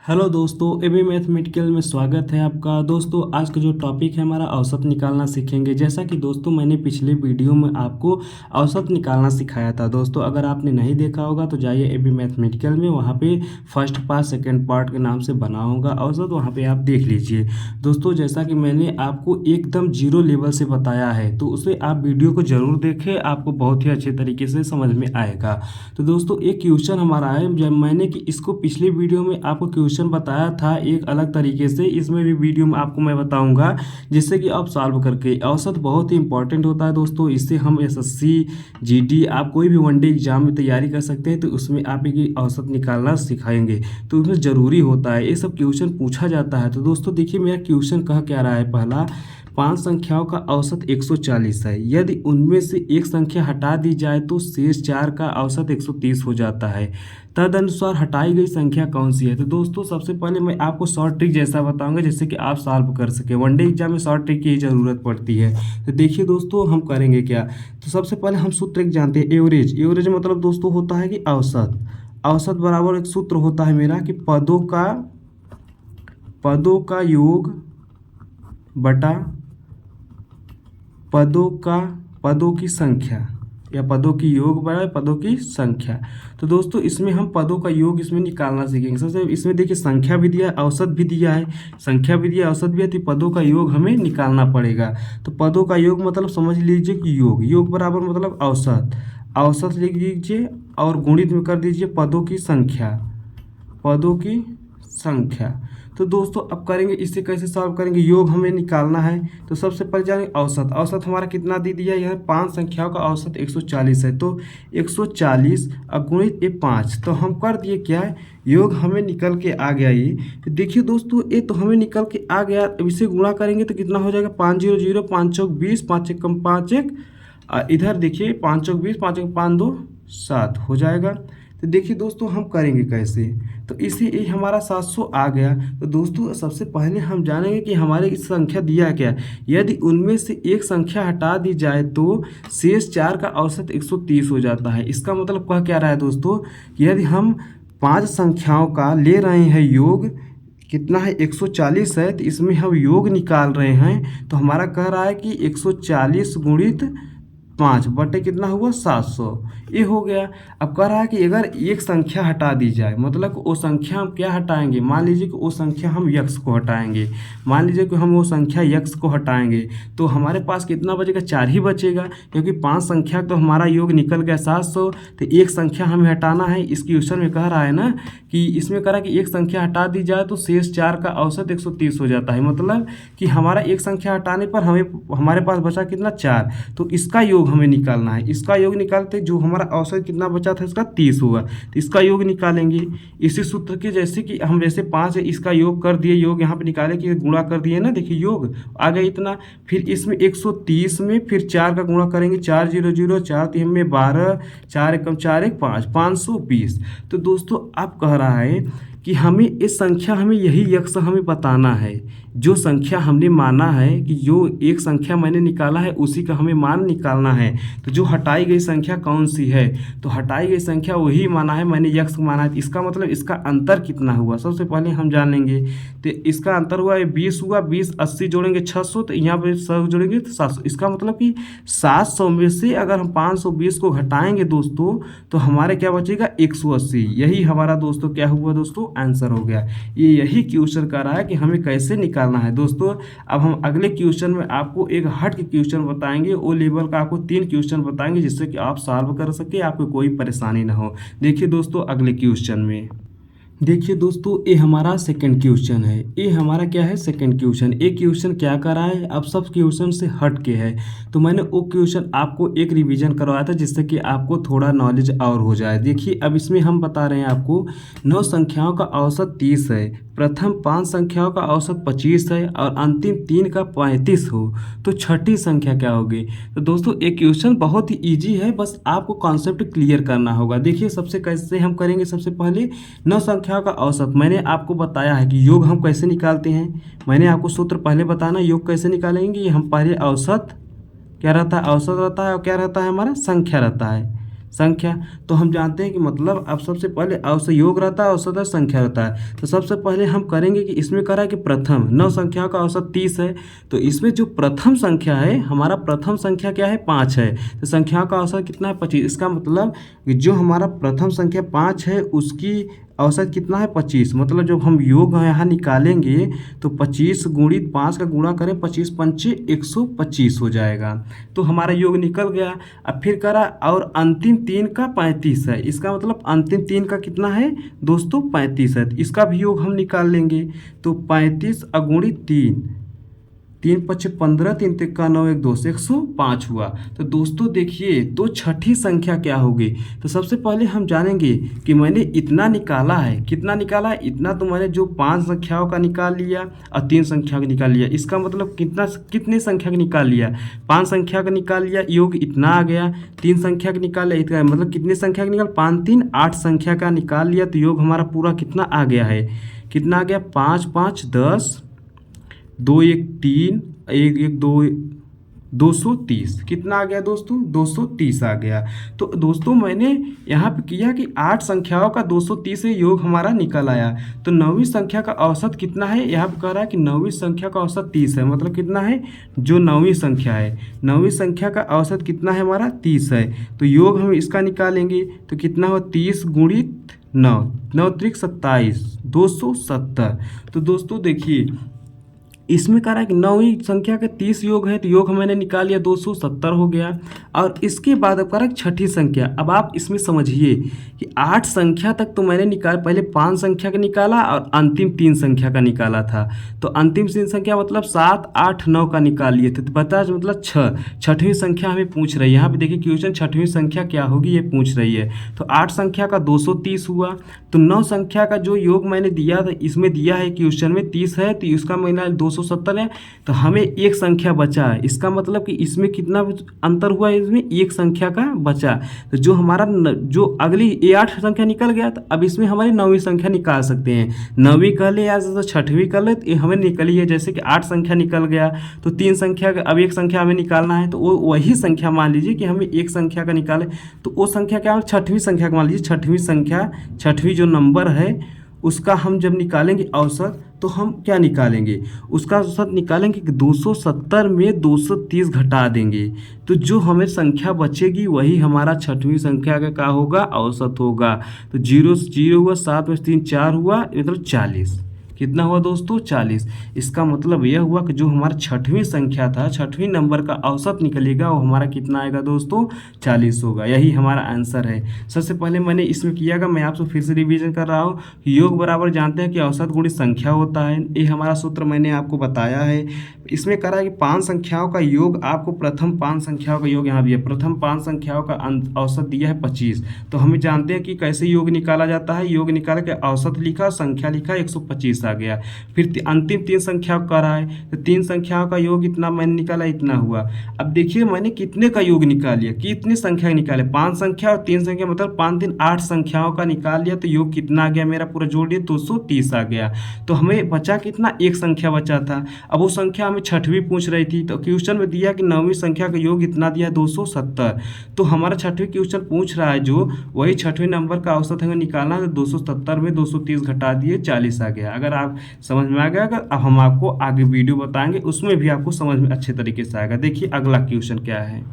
Hello दोस्तों, AB mathematical में स्वागत है आपका। दोस्तों आज का जो टॉपिक है हमारा औसत निकालना सीखेंगे। जैसा कि दोस्तों मैंने पिछले वीडियो में आपको औसत निकालना सिखाया था। दोस्तों अगर आपने नहीं देखा होगा तो जाइए एबी मैथमेटिकल में, वहाँ पे फर्स्ट पार्ट सेकंड पार्ट के नाम से बना होगा औसत, वहाँ पे आप देख लीजिए। दोस्तों जैसा कि मैंने आपको एकदम जीरो लेवल से बताया है तो उसे आप वीडियो को ज़रूर देखें, आपको बहुत ही अच्छे तरीके से समझ में आएगा। तो दोस्तों एक क्वेश्चन हमारा है, जब मैंने कि इसको पिछले वीडियो में आपको क्वेश्चन बताया था एक अलग तरीके से, इसमें भी वीडियो में आपको मैं बताऊंगा जिससे कि आप सॉल्व करके। औसत बहुत ही इंपॉर्टेंट होता है दोस्तों, इससे हम एसएससी जीडी आप कोई भी वनडे एग्जाम में तैयारी कर सकते हैं तो उसमें आप एक औसत निकालना सिखाएंगे तो उसमें ज़रूरी होता है, ये सब क्वेश्चन पूछा जाता है। तो दोस्तों देखिए मेरा क्वेश्चन कह क्या रहा है, पहला 5 संख्याओं का औसत 140 है, यदि उनमें से एक संख्या हटा दी जाए तो शेष 4 का औसत 130 हो जाता है। तदनुसार हटाई गई संख्या कौन सी है। तो दोस्तों सबसे पहले मैं आपको शॉर्ट ट्रिक जैसा बताऊंगा जिससे कि आप सॉल्व कर सके। वनडे एग्जाम में शॉर्ट ट्रिक की ज़रूरत पड़ती है। तो देखिए दोस्तों हम करेंगे क्या। तो सबसे पहले हम सूत्र एक जानते हैं, एवरेज। एवरेज मतलब दोस्तों होता है कि औसत। औसत बराबर एक सूत्र होता है मेरा कि पदों का योग बटा पदों की संख्या, या पदों की योग बराबर पदों की संख्या। तो दोस्तों इसमें हम पदों का योग इसमें निकालना सीखेंगे। सबसे इसमें देखिए संख्या भी दिया है, औसत भी दिया है, संख्या भी दिया है, औसत भी है, तो पदों का योग हमें निकालना पड़ेगा। तो पदों का योग मतलब समझ लीजिए कि योग बराबर मतलब औसत। औसत लिख लीजिए और गुणित में कर दीजिए पदों की संख्या। तो दोस्तों अब करेंगे, इससे कैसे सॉल्व करेंगे, योग हमें निकालना है। तो सबसे पहले जानेंगे औसत। औसत हमारा कितना दे दिया है, यहाँ 5 संख्याओं का औसत 140 है। तो 140 गुणित ये 5, तो हम कर दिए क्या है, योग हमें निकल के आ गया। ये तो देखिए दोस्तों ये तो हमें निकल के आ गया। अब इसे गुणा करेंगे तो कितना हो जाएगा, 5 0 0, 5 चौक 20, 5 एक कम 5 1, इधर देखिए 5 चौक 20, 5 एक 5 2 7 हो जाएगा। तो देखिए दोस्तों हम करेंगे कैसे, तो इसी ये हमारा 700 आ गया। तो दोस्तों सबसे पहले हम जानेंगे कि हमारे इस संख्या दिया क्या, यदि उनमें से एक संख्या हटा दी जाए तो शेष 4 का औसत 130 हो जाता है। इसका मतलब कह क्या रहा है दोस्तों कि यदि हम 5 संख्याओं का ले रहे हैं योग, कितना है 140 है, तो इसमें हम योग निकाल रहे हैं तो हमारा कह रहा है कि 140 गुणित 5 बटे कितना हुआ 700, ये हो गया। अब कह रहा है कि अगर एक संख्या हटा दी जाए, मतलब वो संख्या हम क्या हटाएंगे, मान लीजिए कि वो संख्या हम यक्स को हटाएंगे, मान लीजिए कि हम वो संख्या यक्स को हटाएंगे तो हमारे पास कितना बचेगा, 4 ही बचेगा, क्योंकि 5 संख्या तो हमारा योग निकल गया 700। तो एक संख्या हमें हटाना है। इस क्वेश्चन में कह रहा है ना कि इसमें कह रहा है कि एक संख्या हटा दी जाए तो शेष 4 का औसत 130 हो जाता है, मतलब कि हमारा एक संख्या हटाने पर हमारे पास बचा कितना 4। तो इसका योग हमें निकालना है। इसका योग निकालते जो हमारा औसत कितना बचा था इसका 30 हुआ, तो इसका योग निकालेंगे इसी सूत्र के जैसे कि हम जैसे 5 है इसका योग कर दिए, योग यहाँ पे निकाले कि गुणा कर दिए ना, देखिए योग आ गया इतना। फिर इसमें 130 में फिर 4 का गुणा करेंगे, 4 0 0, 4 3 में 12, 4 1 4 1 5, 520। तो दोस्तों आप कह रहा है कि हमें इस संख्या हमें यही यक्स हमें बताना है, जो संख्या हमने माना है कि जो एक संख्या मैंने निकाला है उसी का हमें मान निकालना है। तो जो हटाई गई संख्या कौन सी है, तो हटाई गई संख्या वही माना है, मैंने यक्स माना है। इसका मतलब इसका अंतर कितना हुआ सबसे पहले हम जानेंगे। तो इसका अंतर हुआ 20 हुआ, 20 80 जोड़ेंगे 600, तो यहाँ पे 100 जोड़ेंगे तो 700। इसका मतलब कि 700 में से अगर हम 520 को घटाएंगे दोस्तों तो हमारे क्या बचेगा 180। यही हमारा दोस्तों क्या हुआ दोस्तों आंसर हो गया। ये यही क्वेश्चन कर रहा है कि हमें कैसे निकालना है दोस्तों। अब हम अगले क्वेश्चन में आपको एक हट के क्वेश्चन बताएंगे, ओ लेवल का आपको 3 क्वेश्चन बताएंगे जिससे कि आप सॉल्व कर सके, आपको कोई परेशानी ना हो। देखिए दोस्तों अगले क्वेश्चन में, देखिए दोस्तों ये हमारा सेकंड क्वेश्चन है। ये हमारा क्या है सेकंड क्वेश्चन। एक क्वेश्चन क्या कर रहा है, अब सब क्वेश्चन से हट के है, तो मैंने वो क्वेश्चन आपको एक रिवीजन करवाया था जिससे कि आपको थोड़ा नॉलेज और हो जाए। देखिए अब इसमें हम बता रहे हैं आपको 9 संख्याओं का औसत 30 है, प्रथम 5 संख्याओं का औसत 25 है और अंतिम 3 का 35 हो, तो छठी संख्या क्या होगी। तो दोस्तों एक क्वेश्चन बहुत ही ईजी है, बस आपको कॉन्सेप्ट क्लियर करना होगा। देखिए सबसे कैसे हम करेंगे, सबसे पहले 9 संख्याओं का औसत मैंने आपको बताया है कि योग हम कैसे निकालते हैं, मैंने आपको सूत्र पहले बताना योग कैसे निकालेंगे। हम पहले औसत क्या रहता है, औसत रहता है और क्या रहता है हमारा संख्या रहता है। संख्या। तो हम जानते हैं कि मतलब अब सबसे पहले औसत योग रहता है, औसत संख्या रहता है। तो सबसे पहले हम करेंगे कि इसमें करा कि प्रथम 9 संख्याओं का औसत 30 है। तो इसमें जो प्रथम संख्या है, हमारा प्रथम संख्या क्या है, 5 है। तो संख्याओं का औसत कितना है, 25। इसका मतलब कि जो हमारा प्रथम संख्या 5 है उसकी औसत कितना है, 25। मतलब जब हम योग यहाँ निकालेंगे तो 25 गुणित 5 का गुणा करें, 25 पंचे 125 हो जाएगा। तो हमारा योग निकल गया। अब फिर करा और अंतिम 3 का 35 है। इसका मतलब अंतिम 3 का कितना है दोस्तों, 35 है। इसका भी योग हम निकाल लेंगे। तो 35 अगुणित 3, 3 पच्चे 15, 3 तिक्का 9, 1 2 से 105 हुआ। तो दोस्तों देखिए, तो छठी संख्या क्या होगी। तो सबसे पहले हम जानेंगे कि मैंने इतना निकाला है। कितना निकाला है, इतना तो मैंने जो 5 संख्याओं का निकाल लिया और 3 संख्या का निकाल लिया। इसका मतलब कितने संख्या का निकाल लिया, 5 संख्या का निकाल लिया, योग इतना आ गया। 3 संख्या का निकाल लिया, इतना मतलब कितने संख्या का निकाल, 5 3 8 संख्या का निकाल लिया। तो योग हमारा पूरा कितना आ गया है, कितना आ गया, 5 5 10, 2 1 3, 1 1 2, 230 कितना आ गया दोस्तों, 230 आ गया। तो दोस्तों मैंने यहाँ पे किया कि 8 संख्याओं का 230 से योग हमारा निकल आया। तो 9वीं संख्या का औसत कितना है, यहाँ पे कह रहा है कि 9वीं संख्या का औसत 30 है। मतलब कितना है, जो 9वीं संख्या है, 9वीं संख्या का औसत कितना है हमारा, 30 है। तो योग हम इसका निकालेंगे तो कितना हो, 30 गुणित 9, 9 त्रिक 27, 270। तो दोस्तों देखिए, इसमें कह रहा है कि 9वीं संख्या के 30 योग है। तो योग मैंने निकाल लिया, 270 हो गया। और इसके बाद अब कह रहा है छठी संख्या। अब आप इसमें समझिए कि 8 संख्या तक तो मैंने निकाल, पहले 5 संख्या का निकाला और अंतिम 3 संख्या का निकाला था। तो अंतिम 3 संख्या मतलब 7 8 9 का निकाल लिए थे। तो बता मतलब 6, छठवीं संख्या हमें पूछ रही है। यहाँ पे देखिए क्वेश्चन छठवीं संख्या क्या होगी ये पूछ रही है। तो 8 संख्या का 230 हुआ। तो 9 संख्या का जो योग मैंने दिया था, इसमें दिया है क्वेश्चन में 30 है, तो इसका महीना 270 है। तो हमें एक संख्या बचा है। इसका मतलब कि इसमें कितना अंतर हुआ, इसमें एक संख्या का बचा। तो जो हमारा जो अगली ये 8 संख्या निकल गया, तो अब इसमें हमारी 9वीं संख्या निकाल सकते हैं। 9वीं कर ले या तो छठवीं कर ले, तो ये हमें निकली है। जैसे कि 8 संख्या निकल गया तो 3 संख्या का, अब एक संख्या हमें निकालना है। तो वो वही संख्या मान लीजिए कि हमें एक संख्या का निकाले, तो वो संख्या क्या, छठवीं संख्या का मान लीजिए। छठवीं संख्या, छठवीं जो नंबर है उसका हम जब निकालेंगे औसत, तो हम क्या निकालेंगे, उसका औसत निकालेंगे कि 270 में 230 घटा देंगे। तो जो हमें संख्या बचेगी वही हमारा छठवीं संख्या का क्या होगा, औसत होगा। तो 0 से 0 हुआ, 7 में 3 4 हुआ, मतलब 40। कितना हुआ दोस्तों, 40। इसका मतलब यह हुआ कि जो हमारा छठवीं संख्या था, छठवीं नंबर का औसत निकलेगा, वो हमारा कितना आएगा दोस्तों, 40 होगा। यही हमारा आंसर है। सबसे पहले मैंने इसमें कियागा, मैं आपसे फिर से रिवीजन कर रहा हूँ। योग बराबर जानते हैं कि औसत गुणित संख्या होता है। ये हमारा सूत्र मैंने आपको बताया है। इसमें करा है कि 5 संख्याओं का योग, आपको प्रथम 5 संख्याओं का योग यहाँ भी है। प्रथम 5 संख्याओं का औसत दिया है 25। तो हमें जानते हैं कि कैसे योग निकाला जाता है। योग निकाल के औसत लिखा, संख्या लिखा, 125 आ गया। फिर अंतिम 3 संख्याओं का रहा है, तो 3 संख्याओं का योग इतना मैंने निकाला, इतना हुआ। अब देखिए मैंने कितने का योग निकाल लिया, कितनी संख्या निकाले, 5 संख्या और 3 संख्या, मतलब 5 3 8 संख्याओं का निकाल लिया। तो योग कितना आ गया मेरा, पूरा जोड़ दिया, 230 आ गया। तो हमें बचा कितना, एक संख्या बचा था। अब वो संख्या हमें छठवीं पूछ रही थी। तो क्वेश्चन में दिया कि 9वीं संख्या का योग इतना दिया, 270। तो हमारा छठवीं क्वेश्चन पूछ रहा है जो, वही छठवीं नंबर का औसत हमें निकालना है। तो 270 में 230 घटा दिए, 40 आ गया। अगर आप समझ में आ गया, अगर अब हम आपको आगे वीडियो बताएंगे उसमें भी आपको समझ में अच्छे तरीके से आएगा। देखिए अगला क्वेश्चन क्या है।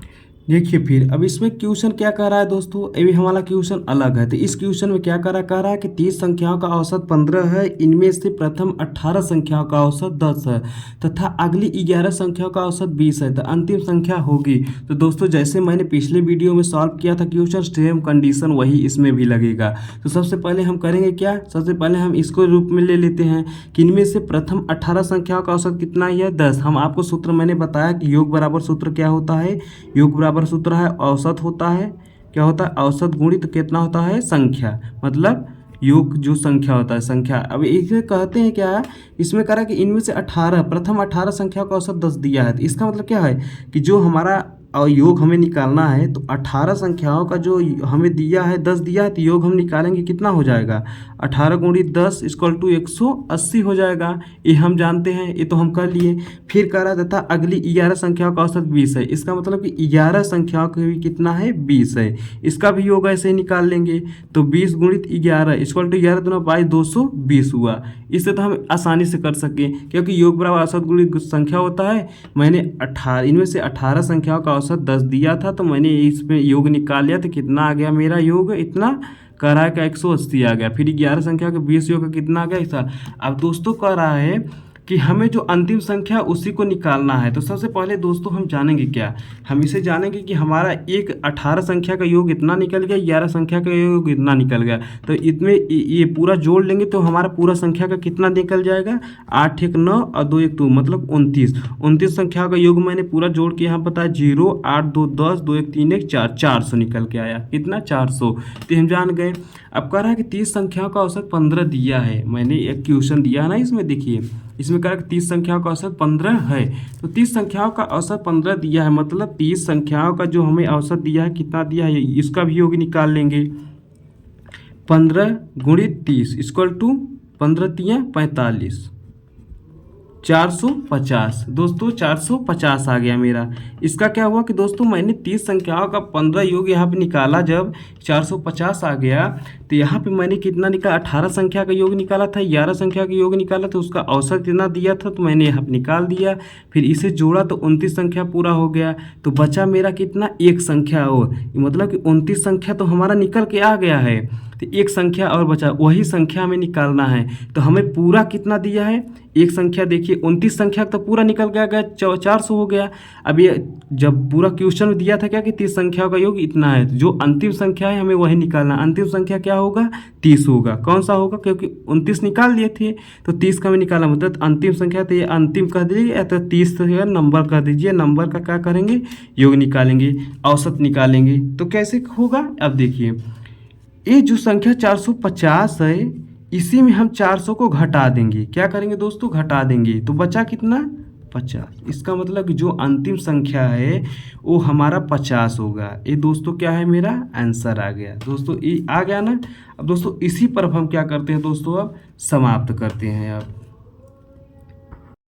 देखिए फिर अब इसमें क्वेश्चन क्या कर रहा है दोस्तों, ये हमारा क्वेश्चन अलग है। तो इस क्वेश्चन में क्या कह रहा है कि 30 संख्याओं का औसत 15 है। इनमें से प्रथम 18 संख्याओं का औसत 10 है तथा अगली 11 संख्याओं का औसत 20 है। तो अंतिम संख्या होगी। तो दोस्तों जैसे मैंने पिछले वीडियो में सॉल्व किया था क्वेश्चन, सेम कंडीशन वही इसमें भी लगेगा। तो सबसे पहले हम करेंगे क्या, सबसे पहले हम इसको रूप में ले लेते हैं कि इनमें से प्रथम 18 संख्याओं का औसत कितना है, 10। हम आपको सूत्र मैंने बताया कि योग बराबर सूत्र क्या होता है, योग बराबर सूत्र है औसत होता है, क्या होता है, औसत गुणित कितना होता है, संख्या। मतलब योग जो संख्या होता है, संख्या। अब इसमें कहते हैं क्या, इसमें करा कि इनमें से 18, प्रथम 18 संख्या का औसत 10 दिया है। तो इसका मतलब क्या है कि जो हमारा और योग हमें निकालना है, तो 18 संख्याओं का जो हमें दिया है 10 दिया है, तो योग हम निकालेंगे कितना हो जाएगा, 18 गुणित 10 = 180 हो जाएगा। ये हम जानते हैं, ये तो हम कर लिए। फिर कह रहा तथा अगली 11 संख्याओं का औसत 20 है। इसका मतलब कि 11 संख्याओं का भी कितना है, 20 है। इसका भी योग ऐसे ही निकाल लेंगे। तो 20 गुणित 11 इक्वल टू 11 दूना 22 220 हुआ। इससे तो हम आसानी से कर सकें, क्योंकि योग बराबर औसत गुणित संख्या होता है। मैंने 18 इनमें से 18 संख्याओं का औसत 10 दिया था, तो मैंने इसमें योग निकाल लिया। तो कितना आ गया मेरा योग, इतना कह रहा है का 180 आ गया। फिर 11 संख्या का 20 योग का कितना आ गया, ऐसा। अब दोस्तों कह रहा है कि हमें जो अंतिम संख्या उसी को निकालना है। तो सबसे पहले दोस्तों हम जानेंगे क्या, हम इसे जानेंगे कि हमारा एक 18 संख्या का योग इतना निकल गया, 11 संख्या का योग इतना निकल गया। तो इसमें ये पूरा जोड़ लेंगे तो हमारा पूरा संख्या का कितना निकल जाएगा, 8 1 9 और 2 1 2 मतलब 29 संख्या का योग मैंने पूरा जोड़ के यहाँ बताया 0 8 2 10 2 1 3 1 4 400 निकल के आया। कितना, 400। तो हम जान गए। अब कह रहा है कि 30 संख्याओं का औसत 15 दिया है। मैंने एक क्वेश्चन दिया है ना, इसमें देखिए, इसमें कह रहा है कि 30 संख्याओं का औसत 15 है। तो 30 संख्याओं का औसत 15 दिया है, मतलब 30 संख्याओं का जो हमें औसत दिया है, कितना दिया है, इसका भी योग निकाल लेंगे। 15 गुणित 30 इक्वल टू 15 तियां 45, 450। दोस्तों 450 आ गया मेरा। इसका क्या हुआ कि दोस्तों मैंने 30 संख्याओं का 15 योग यहाँ पे निकाला, जब 450 आ गया तो यहाँ पे मैंने कितना निकाला, 18 संख्या का योग निकाला था, 11 संख्या का योग निकाला तो उसका औसत कितना दिया था, तो मैंने यहाँ पे निकाल दिया। फिर इसे जोड़ा तो 29 संख्या पूरा हो गया। तो बचा मेरा कितना, एक संख्या और, मतलब कि 29 संख्या तो हमारा निकल के आ गया है। तो एक संख्या और बचा, वही संख्या हमें निकालना है। तो हमें पूरा कितना दिया है, एक संख्या देखिए 29 संख्या तो पूरा निकल गया 400 हो गया। अब ये जब पूरा क्वेश्चन में दिया था क्या कि 30 संख्याओं का योग इतना है, जो अंतिम संख्या है हमें वही निकालना। अंतिम संख्या क्या होगा, 30 होगा। कौन सा होगा, क्योंकि 29 निकाल लिए थे तो 30 का हमें निकालना, मतलब अंतिम संख्या। तो ये अंतिम कह दीजिए या तो 30 नंबर कह दीजिए, नंबर का क्या करेंगे, योग निकालेंगे, औसत निकालेंगे। तो कैसे होगा, अब देखिए, ये जो संख्या 450 है, इसी में हम 400 को घटा देंगे। क्या करेंगे दोस्तों, घटा देंगे। तो बचा कितना, 50। इसका मतलब कि जो अंतिम संख्या है वो हमारा 50 होगा। ये दोस्तों क्या है, मेरा आंसर आ गया। दोस्तों ये आ गया ना। अब दोस्तों इसी पर हम क्या करते हैं दोस्तों, अब समाप्त करते हैं। अब